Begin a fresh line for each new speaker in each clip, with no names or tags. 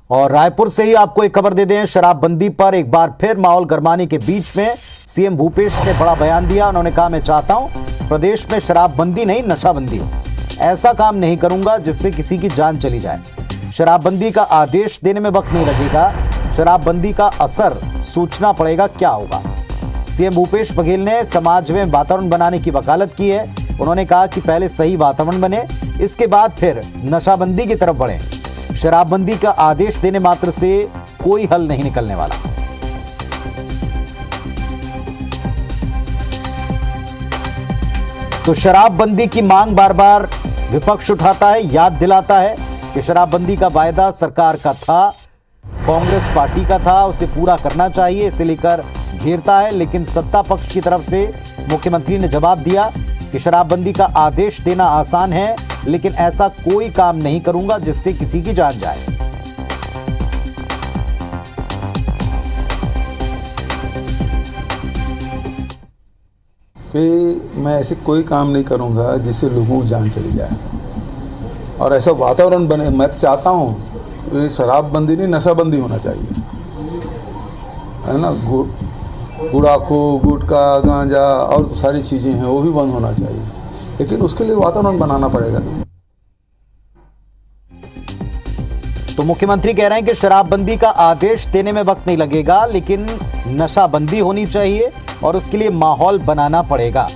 और रायपुर से ही आपको एक खबर दे दें, शराबबंदी पर एक बार फिर माहौल गरमाने के बीच में सीएम भूपेश ने बड़ा बयान दिया। उन्होंने कहा, मैं चाहता हूं प्रदेश में शराबबंदी नहीं नशाबंदी हो। ऐसा काम नहीं करूंगा जिससे किसी की जान चली जाए। शराबबंदी का आदेश देने में वक्त नहीं लगेगा, शराबबंदी का असर सोचना पड़ेगा क्या होगा। सीएम भूपेश बघेल ने समाज में वातावरण बनाने की वकालत की है। उन्होंने कहा कि पहले सही वातावरण बने, इसके बाद फिर नशाबंदी की तरफ बढ़ें। शराबबंदी का आदेश देने मात्र से कोई हल नहीं निकलने वाला। तो शराबबंदी की मांग बार बार विपक्ष उठाता है, याद दिलाता है कि शराबबंदी का वायदा सरकार का था, कांग्रेस पार्टी का था, उसे पूरा करना चाहिए, इसे लेकर घेरता है। लेकिन सत्ता पक्ष की तरफ से मुख्यमंत्री ने जवाब दिया कि शराबबंदी का आदेश देना आसान है, लेकिन ऐसा कोई काम नहीं करूंगा जिससे किसी की जान जाए।
कि मैं ऐसे कोई काम नहीं करूंगा जिससे लोगों की जान चली जाए और ऐसा वातावरण बने। मैं तो चाहता हूं कि शराबबंदी नहीं नशाबंदी होना चाहिए, है ना। गुड़ाखू, गुटखा, गांजा और तो सारी चीज़ें हैं, वो भी बंद होना चाहिए, लेकिन उसके लिए वातावरण बनाना पड़ेगा ना।
तो मुख्यमंत्री कह रहे हैं कि शराबबंदी का आदेश देने में वक्त नहीं लगेगा, लेकिन नशाबंदी होनी चाहिए और उसके लिए माहौल बनाना पड़ेगा।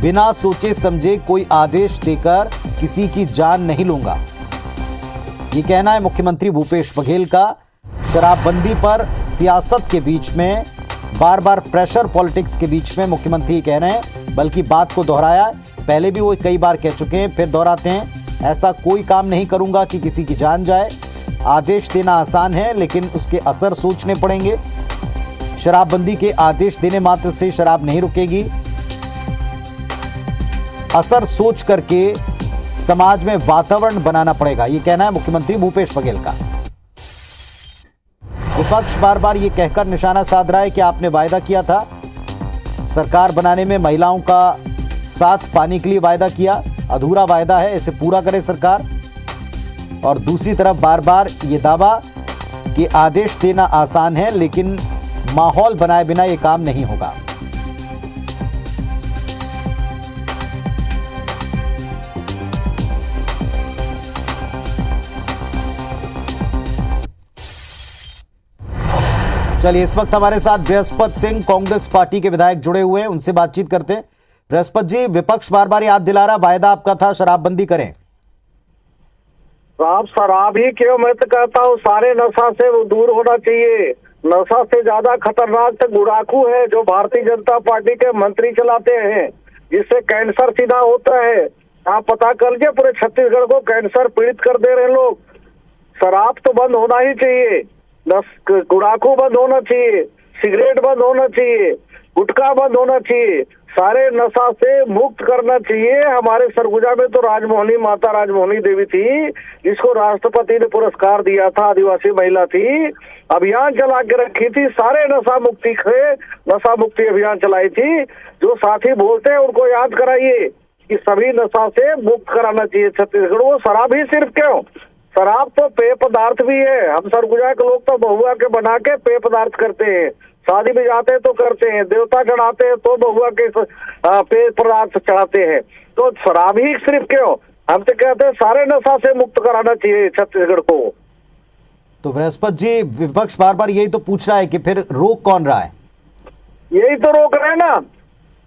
बिना सोचे समझे कोई आदेश देकर किसी की जान नहीं लूंगा, ये कहना है मुख्यमंत्री भूपेश बघेल का। शराबबंदी पर सियासत के बीच में बार बार प्रेशर पॉलिटिक्स के बीच में मुख्यमंत्री कह रहे हैं, बल्कि बात को दोहराया। पहले भी वो कई बार कह चुके हैं, फिर दोहराते हैं, ऐसा कोई काम नहीं करूंगा कि किसी की जान जाए। आदेश देना आसान है, लेकिन उसके असर सोचने पड़ेंगे। शराबबंदी के आदेश देने मात्र से शराब नहीं रुकेगी, असर सोच करके समाज में वातावरण बनाना पड़ेगा, ये कहना है मुख्यमंत्री भूपेश बघेल का। विपक्ष बार बार ये कहकर निशाना साध रहा है कि आपने वायदा किया था, सरकार बनाने में महिलाओं का साथ पाने के लिए वायदा किया, अधूरा वायदा है, इसे पूरा करे सरकार। और दूसरी तरफ बार बार ये दावा कि आदेश देना आसान है, लेकिन माहौल बनाए बिना ये काम नहीं होगा। चलिए, इस वक्त हमारे साथ बृहस्पति सिंह कांग्रेस पार्टी के विधायक जुड़े हुए हैं, उनसे बातचीत करते हैं। बृहस्पति जी, विपक्ष बार बार याद दिला रहा, वायदा आपका था शराबबंदी करें।
आप शराब ही क्यों, मैं तो कहता हूँ सारे नशा से वो दूर होना चाहिए। नशा से ज्यादा खतरनाक तो गुड़ाखू है, जो भारतीय जनता पार्टी के मंत्री चलाते हैं, जिससे कैंसर सीधा होता है। आप पता कर लीजिए, पूरे छत्तीसगढ़ को कैंसर पीड़ित कर दे रहे लोग। शराब तो बंद होना ही चाहिए, गुड़ाखू बंद होना चाहिए, सिगरेट बंद होना चाहिए, गुटखा बंद होना चाहिए, सारे नशा से मुक्त करना चाहिए। हमारे सरगुजा में तो राजमोहनी, माता राजमोहनी देवी थी, जिसको राष्ट्रपति ने पुरस्कार दिया था, आदिवासी महिला थी, अभियान चला के रखी थी, सारे नशा मुक्ति अभियान चलाई थी। जो साथी बोलते हैं उनको याद कराइए कि सभी नशा से मुक्त कराना चाहिए छत्तीसगढ़। वो शराब ही सिर्फ क्यों, शराब तो पेय पदार्थ भी है। हम सरगुजा के लोग तो बहुआ के बना के पेय पदार्थ करते हैं, शादी में जाते हैं तो करते हैं, देवता चढ़ाते हैं तो बहुआ के पेय पदार्थ चढ़ाते हैं। तो शराब ही सिर्फ क्यों, हम तो कहते हैं सारे नशा से मुक्त कराना चाहिए छत्तीसगढ़ को।
तो बृहस्पति जी, विपक्ष बार बार यही तो पूछ रहा है कि फिर रोक कौन रहा है?
यही तो रोक रहे हैं ना,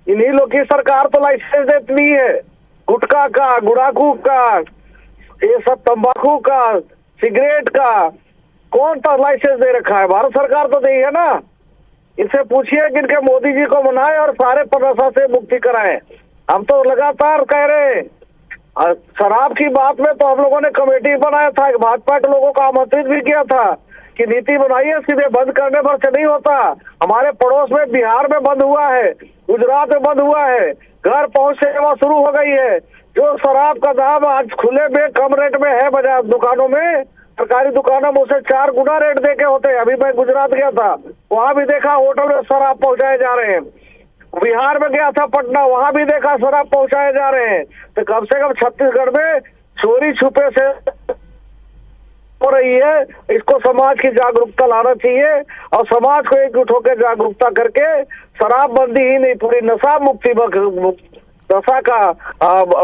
इन्हीं लोग की सरकार तो लाइसेंस देती है, गुटखा का, गुड़ाखू का, ये सब तंबाकू का, सिगरेट का, कौन सा लाइसेंस दे रखा है? भारत सरकार तो दी है ना। इनसे पूछिए कि इनके मोदी जी को मनाए और सारे नशा से मुक्ति कराएं। हम तो लगातार कह रहे हैं। शराब की बात में तो हम लोगों ने कमेटी बनाया था, भाजपा के लोगों को आमंत्रित भी किया था कि नीति बनाइए, सीधे बंद करने पर से नहीं होता। हमारे पड़ोस में बिहार में बंद हुआ है, गुजरात में बंद हुआ है, घर पहुंच सेवा शुरू हो गई है। जो शराब का दाम आज खुले में कम रेट में है बाजार दुकानों में, सरकारी दुकानों में उसे 4 गुना रेट देके होते हैं। अभी मैं गुजरात गया था, वहां भी देखा होटल में शराब पहुंचाए जा रहे हैं। बिहार में गया था पटना, वहां भी देखा शराब पहुंचाए जा रहे हैं। तो कम से कम छत्तीसगढ़ में चोरी छुपे से हो रही है, इसको समाज की जागरूकता लाना चाहिए और समाज को एकजुट होकर जागरूकता करके शराबबंदी ही नहीं, पूरी नशा मुक्ति, नशा का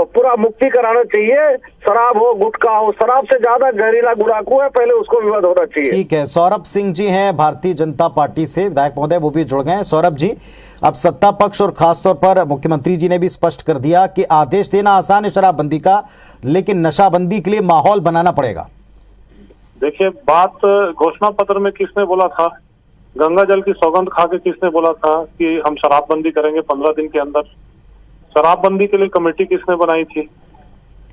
पूरा मुक्ति कराना चाहिए। शराब हो, गुटखा हो, शराब से ज्यादा जहरीला गुड़ाकू है, पहले उसको विवाद होना चाहिए।
ठीक है, सौरभ सिंह जी हैं भारतीय जनता पार्टी से, विधायक महोदय, वो भी जुड़ गए हैं। सौरभ जी, अब सत्ता पक्ष और खासतौर पर मुख्यमंत्री जी ने भी स्पष्ट कर दिया कि आदेश देना आसान है शराबबंदी का, लेकिन नशाबंदी के लिए माहौल बनाना पड़ेगा।
देखिए, बात घोषणा पत्र में किसने बोला था, गंगा जल की सौगंध खा के किसने बोला था कि हम शराबबंदी करेंगे 15 दिन के अंदर? शराबबंदी के लिए कमेटी किसने बनाई थी?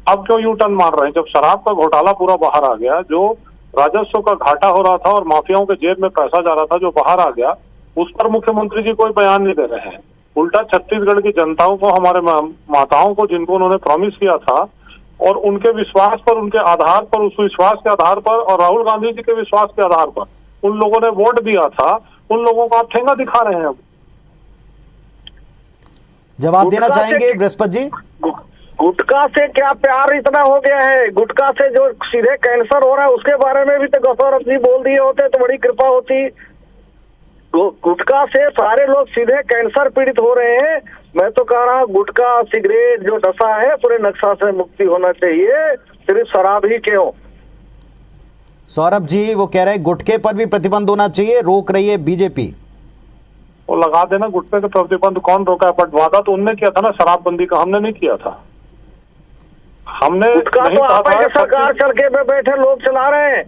अब क्यों यू टर्न मार रहे हैं? जब शराब का घोटाला पूरा बाहर आ गया, जो राजस्व का घाटा हो रहा था और माफियाओं के जेब में पैसा जा रहा था जो बाहर आ गया, उस पर मुख्यमंत्री जी कोई बयान नहीं दे रहे हैं। उल्टा छत्तीसगढ़ की जनताओं को, हमारे माताओं को, जिनको उन्होंने प्रॉमिस किया था और उनके विश्वास पर, उनके आधार पर, उस विश्वास के आधार पर और राहुल गांधी जी के विश्वास के आधार पर उन लोगों ने वोट दिया था, उन लोगों को आप ठेंगा दिखा रहे हैं। अब
जवाब देना चाहेंगे बृहस्पति जी?
गुटखा से क्या प्यार इतना हो गया है? गुटखा से जो सीधे कैंसर हो रहा है उसके बारे में भी तो गौरव जी बोल दिए होते तो बड़ी कृपा होती। गुटखा से सारे लोग सीधे कैंसर पीड़ित हो रहे हैं। मैं तो कह रहा हूँ गुटखा, सिगरेट जो नशा है पूरे नशा से मुक्ति होना चाहिए, सिर्फ शराब ही क्यों।
सौरभ जी, वो कह रहे हैं गुटखे पर भी प्रतिबंध होना चाहिए, रोक रही है बीजेपी।
वो लगा देना, गुटखे के प्रतिबंध कौन रोका है? बट वादा तो उनने किया था ना शराबबंदी का, हमने नहीं किया था। हमने
गुटखा तो आप सरकार चल के बैठे लोग चला रहे हैं।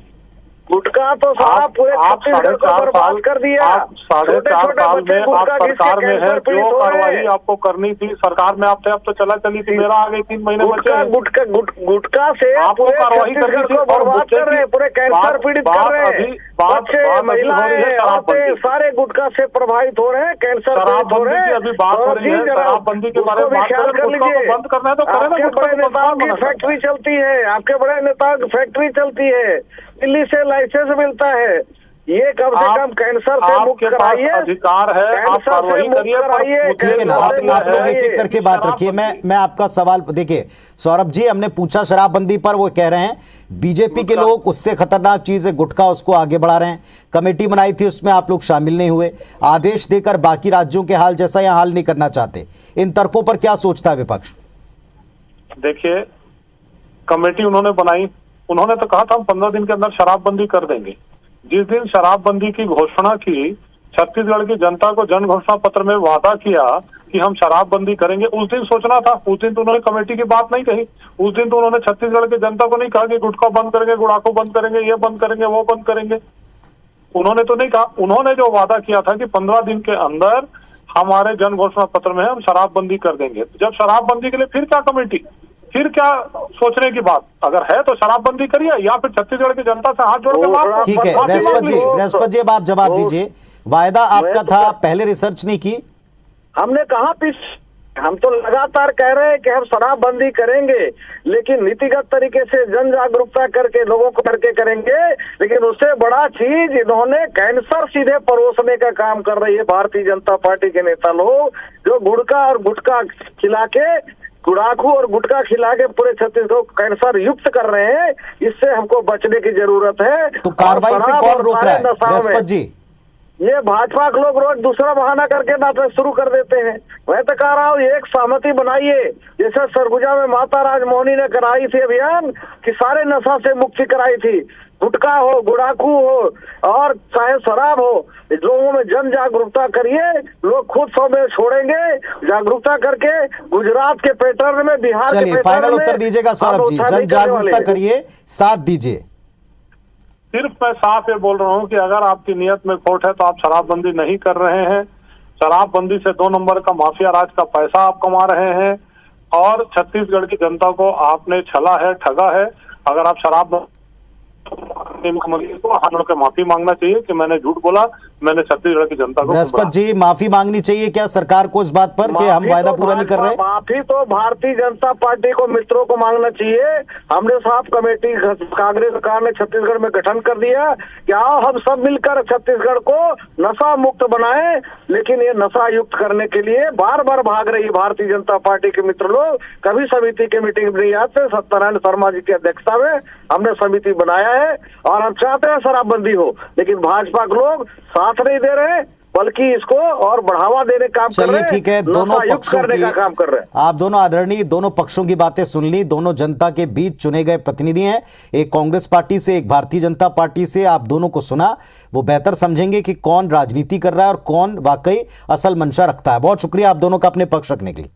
गुटखा तो सारा पूरे छत्तीसगढ़ को बर्बाद कर दिया।
4.5 साल में आप सरकार में है, जो कार्रवाई आपको करनी थी सरकार में आप थे, अब तो चला चली थी, मेरा आ गई 3 महीने बचे।
गुटखा से
आपको कार्रवाई करनी थी,
बर्बाद कर रहे हैं, पूरे कैंसर पीड़ित कर रहे हैं, बच्चे, महिलाएं सारे गुटखा से प्रभावित हो रहे हैं, कैंसर पीड़ित हो रहे हैं।
अभी बात हो रही है शराबबंदी के बारे में,
ख्याल कर लीजिए।
बंद करना है तो करें ना।
बड़े नेताओं की फैक्ट्री चलती है, आपके बड़े नेताओं की फैक्ट्री चलती है, दिल्ली से लाइसेंस मिलता है। ये कम से कम कैंसर से मुक्त कराइए,
अधिकार है, आप कार्रवाई करिए।
ठीक है ना, आप लोग एक एक करके बात रखिए। मैं आपका सवाल देखिए सौरभ जी, हमने पूछा शराबबंदी पर, वो कह रहे हैं बीजेपी के लोग उससे खतरनाक चीज है गुटखा, उसको आगे बढ़ा रहे हैं। कमेटी बनाई थी, उसमें आप लोग शामिल नहीं हुए, आदेश देकर बाकी राज्यों के हाल जैसा यहाँ हाल नहीं करना चाहते। इन तर्कों पर क्या सोचता है विपक्ष?
देखिए, कमेटी उन्होंने बनाई, उन्होंने तो कहा था हम 15 दिन के अंदर शराबबंदी कर देंगे। जिस दिन शराबबंदी की घोषणा की, छत्तीसगढ़ की जनता को जन घोषणा पत्र में वादा किया कि हम शराबबंदी करेंगे, उस दिन सोचना था। उस दिन तो उन्होंने कमेटी की बात नहीं कही। उस दिन तो उन्होंने छत्तीसगढ़ की जनता को नहीं कहा कि गुटखा बंद करेंगे, गुड़ाखू बंद करेंगे, ये बंद करेंगे, वो बंद करेंगे। उन्होंने तो नहीं कहा। उन्होंने जो वादा किया था कि 15 दिन के अंदर हमारे जन घोषणा पत्र में हम शराबबंदी कर देंगे। जब शराबबंदी के लिए फिर क्या कमेटी, फिर क्या सोचने की बात? अगर है तो शराबबंदी करिए, या फिर छत्तीसगढ़ की जनता से हाथ जोड़ के माफ।
ठीक है बृहस्पति जी, अब आप जवाब दीजिए। वायदा आपका था, पहले रिसर्च नहीं की?
हमने कहा हम तो लगातार कह रहे हैं कि हम शराबबंदी करेंगे, लेकिन नीतिगत तरीके से जन जागरूकता करके लोगों को करके करेंगे। लेकिन उससे बड़ा चीज इन्होंने कैंसर सीधे परोसने का काम कर रही है भारतीय जनता पार्टी के नेता लोग, जो गुड़खा और गुटखा खिला के, गुड़ाखू और गुटखा खिला के पूरे छत्तीसगढ़ को कैंसर युक्त कर रहे हैं। इससे हमको बचने की जरूरत है।
तो कार्रवाई से कौन रोक रहा है बृहस्पति जी?
ये भाजपा के लोग रोज दूसरा बहाना करके नाटक शुरू कर देते हैं। मैं तो कह रहा हूँ एक सहमति बनाइए, जैसे सरगुजा में माता राजमोहनी ने कराई थी अभियान कि सारे नशा से मुक्ति कराई थी, गुटखा हो, गुड़ाखू हो और चाहे शराब हो, लोगों में जन जागरूकता करिए, लोग खुद सौ में छोड़ेंगे। जागरूकता करके गुजरात के पैटर्न में, बिहार के पैटर्न में।
फाइनल उत्तर दीजिएगा सौरभ जी, जन जागरूकता करिए, साथ दीजिए।
सिर्फ मैं साफ ये बोल रहा हूँ कि अगर आपकी नियत में खोट है तो आप शराबबंदी नहीं कर रहे हैं। शराबबंदी से 2 नंबर का माफिया राज का पैसा आप कमा रहे हैं और छत्तीसगढ़ की जनता को आपने छला है, ठगा है। अगर आप शराब, मुख्यमंत्री को हाथ जोड़ के माफी मांगना चाहिए कि मैंने झूठ बोला, मैंने छत्तीसगढ़ की जनता को।
बृहस्पति जी, माफी मांगनी चाहिए क्या सरकार को इस बात पर कि हम वायदा पूरा नहीं कर रहे?
माफी तो भारतीय जनता पार्टी को, मित्रों को मांगना चाहिए। हमने साफ कमेटी कांग्रेस सरकार ने छत्तीसगढ़ में गठन कर दिया कि आओ हम सब मिलकर छत्तीसगढ़ को नशा मुक्त बनाएं। लेकिन ये नशा युक्त करने के लिए बार बार भाग रही भारतीय जनता पार्टी के मित्र लोग। कभी समिति की मीटिंग नहीं आते। सत्यनारायण शर्मा जी की अध्यक्षता में हमने समिति बनाया है और हम चाहते हैं शराबबंदी हो, लेकिन भाजपा के लोग साथ नहीं दे रहे, बल्कि इसको और बढ़ावा देने का काम कर रहे
चलिए
हैं।
ठीक है, दोनों
नशायुक्त
पक्षों
करने
की
का काम कर रहे हैं।
आप दोनों आदरणीय दोनों पक्षों की बातें सुन ली, दोनों जनता के बीच चुने गए प्रतिनिधि हैं, एक कांग्रेस पार्टी से, एक भारतीय जनता पार्टी से। आप दोनों को सुना, वो बेहतर समझेंगे कि कौन राजनीति कर रहा है और कौन वाकई असल मंशा रखता है। बहुत शुक्रिया आप दोनों का अपने पक्ष रखने के लिए।